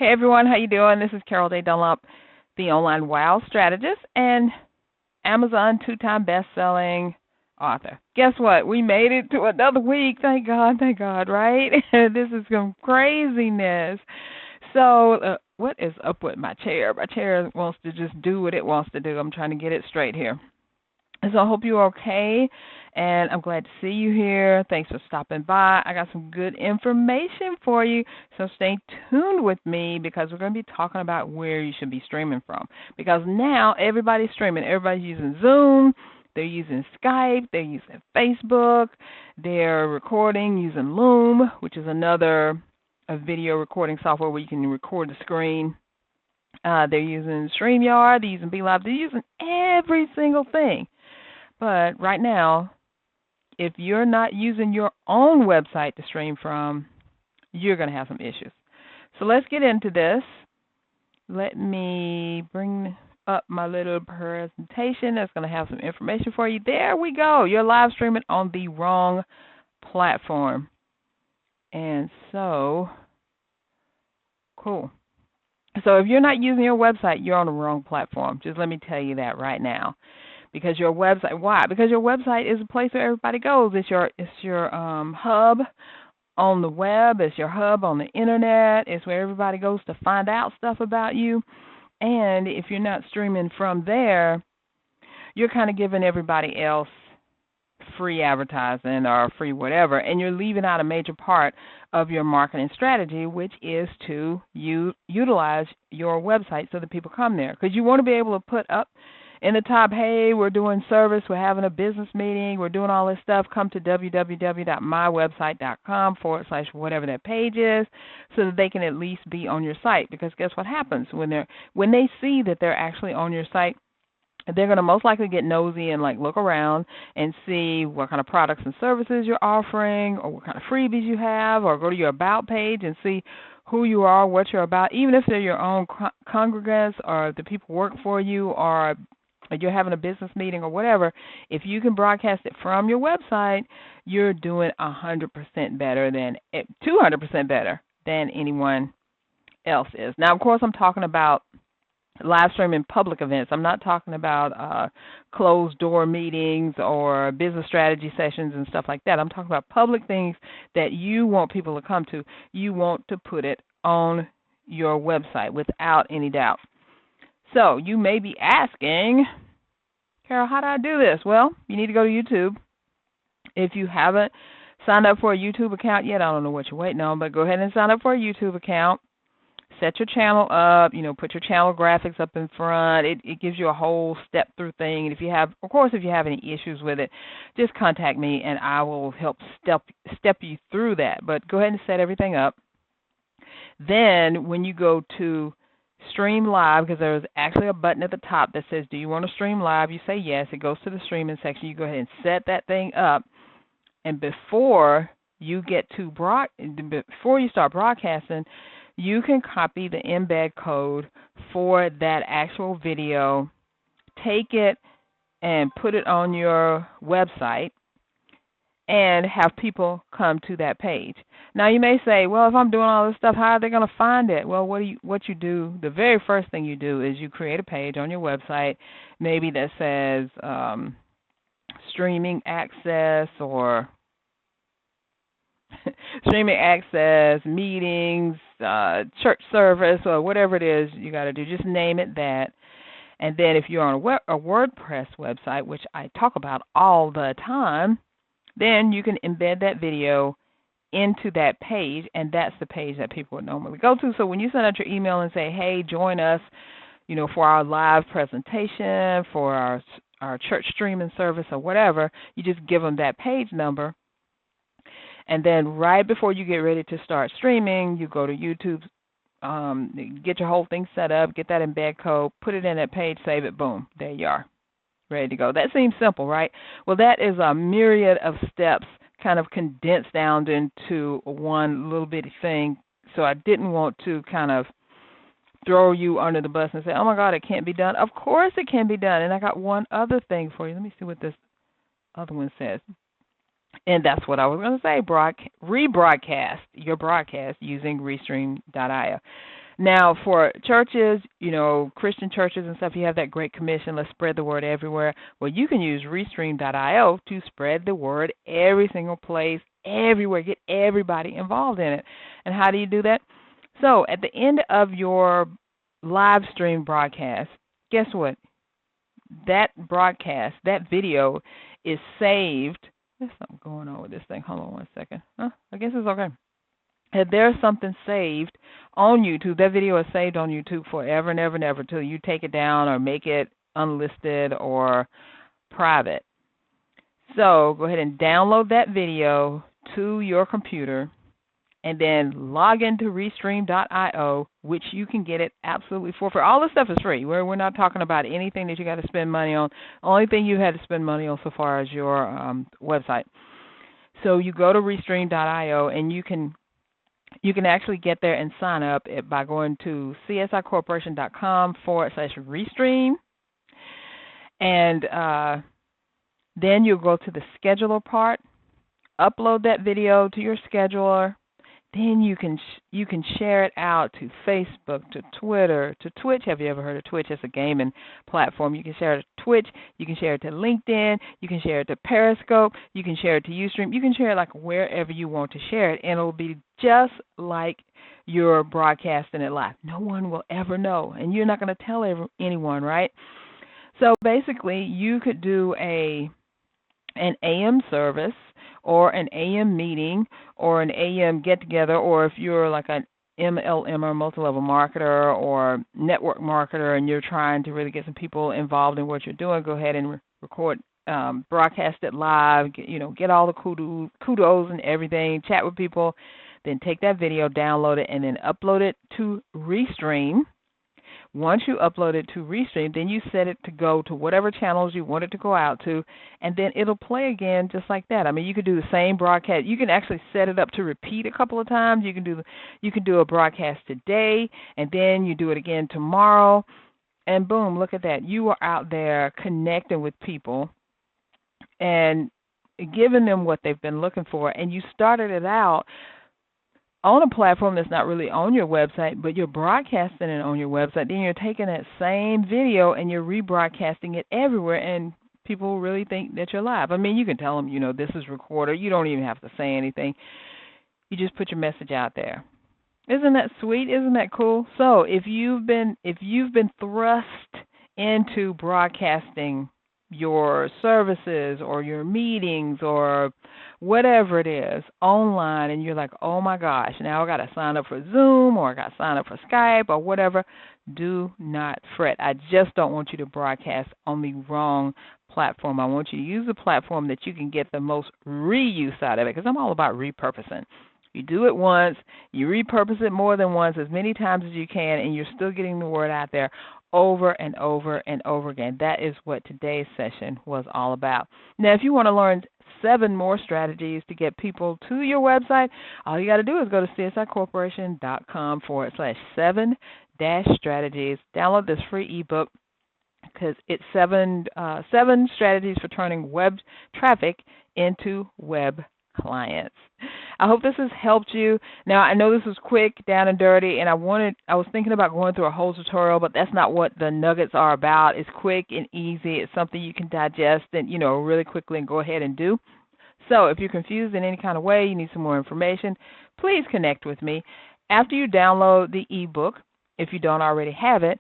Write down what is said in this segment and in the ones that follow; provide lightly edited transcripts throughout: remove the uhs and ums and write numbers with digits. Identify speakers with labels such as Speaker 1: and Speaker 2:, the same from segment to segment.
Speaker 1: Hey everyone, how you doing? This is Carol Day Dunlop, the online WOW strategist and Amazon two-time best-selling author. Guess what? We made it to another week. Thank God, right? This is some craziness. So, what is up with my chair? My chair wants to just do what it wants to do. I'm trying to get it straight here. So I hope you're okay, and I'm glad to see you here. Thanks for stopping by. I got some good information for you, so stay tuned with me because we're going to be talking about where you should be streaming from. Because now everybody's streaming. Everybody's using Zoom. They're using Skype. They're using Facebook. They're recording using Loom, which is another video recording software where you can record the screen. They're using StreamYard. They're using BeLive. They're using every single thing. But right now, if you're not using your own website to stream from, you're going to have some issues. So let's get into this. Let me bring up my little presentation that's going to have some information for you. There we go. You're live streaming on the wrong platform. And so, cool. So if you're not using your website, you're on the wrong platform. Just let me tell you that right now. Because your website, why? Because your website is a place where everybody goes. It's your hub on the web. It's your hub on the internet. It's where everybody goes to find out stuff about you. And if you're not streaming from there, you're kind of giving everybody else free advertising or free whatever, and you're leaving out a major part of your marketing strategy, which is to utilize your website so that people come there. Because you want to be able to put up in the top, hey, we're doing service, we're having a business meeting, we're doing all this stuff. Come to www.mywebsite.com/whatever that page is, so that they can at least be on your site. Because guess what happens when they see that they're actually on your site? They're going to most likely get nosy and look around and see what kind of products and services you're offering, or what kind of freebies you have, or go to your about page and see who you are, what you're about, even if they're your own congregants or the people who work for you, or you're having a business meeting or whatever. If you can broadcast it from your website, you're doing 100% better than 200% better than anyone else is. Now, of course, I'm talking about live streaming public events. I'm not talking about closed door meetings or business strategy sessions and stuff like that. I'm talking about public things that you want people to come to. You want to put it on your website without any doubt. So you may be asking, Carol, how do I do this? Well, you need to go to YouTube. If you haven't signed up for a YouTube account yet, I don't know what you're waiting on, but go ahead and sign up for a YouTube account. Set your channel up, put your channel graphics up in front. It gives you a whole step-through thing. And if you have any issues with it, just contact me and I will help step you through that. But go ahead and set everything up. Then when you go to Stream Live, because there's actually a button at the top that says, do you want to stream live? You say yes. It goes to the streaming section. You go ahead and set that thing up. And before you start broadcasting, you can copy the embed code for that actual video, take it and put it on your website, and have people come to that page. Now, you may say, well, if I'm doing all this stuff, how are they going to find it? Well, what you do, the very first thing you do is you create a page on your website, maybe that says streaming access or streaming access, meetings, church service, or whatever it is you got to do. Just name it that. And then if you're on a WordPress website, which I talk about all the time, then you can embed that video into that page, and that's the page that people would normally go to. So when you send out your email and say, hey, join us, for our live presentation, for our church streaming service or whatever, you just give them that page number. And then right before you get ready to start streaming, you go to YouTube, get your whole thing set up, get that embed code, put it in that page, save it, boom, there you are, ready to go. That seems simple, right? Well, that is a myriad of steps kind of condensed down into one little bitty thing. So I didn't want to kind of throw you under the bus and say, oh, my God, it can't be done. Of course it can be done. And I got one other thing for you. Let me see what this other one says. And that's what I was going to say, rebroadcast your broadcast using Restream.io. Now, for churches, Christian churches and stuff, you have that Great Commission, let's spread the word everywhere. Well, you can use Restream.io to spread the word every single place, everywhere, get everybody involved in it. And how do you do that? So, at the end of your live stream broadcast, guess what? That broadcast, that video is saved. There's something going on with this thing. Hold on one second. I guess it's okay. If there's something saved on YouTube, that video is saved on YouTube forever and ever and ever until you take it down or make it unlisted or private. So go ahead and download that video to your computer and then log into Restream.io, which you can get it absolutely for free. All this stuff is free. We're not talking about anything that you got to spend money on. The only thing you had to spend money on so far is your website. So you go to Restream.io and you can actually get there and sign up by going to csicorporation.com/Restream. And then you'll go to the scheduler part, upload that video to your scheduler. Then you can share it out to Facebook, to Twitter, to Twitch. Have you ever heard of Twitch? It's a gaming platform. You can share it to Twitch. You can share it to LinkedIn. You can share it to Periscope. You can share it to Ustream. You can share it like wherever you want to share it, and it'll be just like you're broadcasting it live. No one will ever know, and you're not going to tell anyone, right? So basically, you could do an AM service or an AM meeting or an AM get-together, or if you're like an MLM or multi-level marketer or network marketer and you're trying to really get some people involved in what you're doing, go ahead and record, broadcast it live, get all the kudos and everything, chat with people, then take that video, download it, and then upload it to Restream. Once you upload it to Restream, then you set it to go to whatever channels you want it to go out to, and then it'll play again just like that. I mean, you could do the same broadcast. You can actually set it up to repeat a couple of times. You can do a broadcast today, and then you do it again tomorrow, and boom, look at that. You are out there connecting with people and giving them what they've been looking for, and you started it out on a platform that's not really on your website, but you're broadcasting it on your website. Then you're taking that same video and you're rebroadcasting it everywhere, and people really think that you're live. I mean, you can tell them, this is recorded. You don't even have to say anything. You just put your message out there. Isn't that sweet? Isn't that cool? So if you've been thrust into broadcasting your services or your meetings or whatever it is online, and you're like, oh my gosh, now I got to sign up for Zoom or I got to sign up for Skype or whatever, do not fret. I just don't want you to broadcast on the wrong platform. I want you to use a platform that you can get the most reuse out of it, because I'm all about repurposing. You do it once, you repurpose it more than once, as many times as you can, and you're still getting the word out there over and over and over again. That is what today's session was all about. Now, if you want to learn 7 more strategies to get people to your website, all you got to do is go to csicorporation.com/7-strategies. Download this free ebook, because it's 7 strategies for turning web traffic into web clients. I hope this has helped you. Now, I know this was quick, down and dirty, and I was thinking about going through a whole tutorial, but that's not what the nuggets are about. It's quick and easy. It's something you can digest and, really quickly and go ahead and do. So if you're confused in any kind of way, you need some more information, please connect with me. After you download the ebook, if you don't already have it,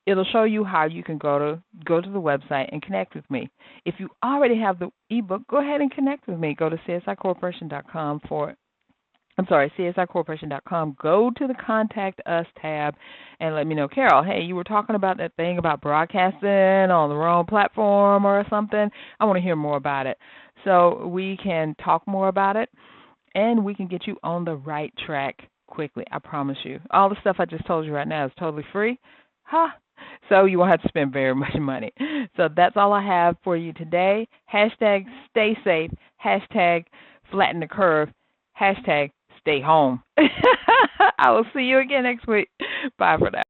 Speaker 1: it'll show you how you can go to the website and connect with me. If you already have the ebook, go ahead and connect with me. Go to csicorporation.com csicorporation.com. Go to the Contact Us tab and let me know, Carol, hey, you were talking about that thing about broadcasting on the wrong platform or something. I want to hear more about it. So we can talk more about it, and we can get you on the right track quickly. I promise you. All the stuff I just told you right now is totally free. So you won't have to spend very much money. So that's all I have for you today. Hashtag stay safe. Hashtag flatten the curve. Hashtag stay home. I will see you again next week. Bye for now.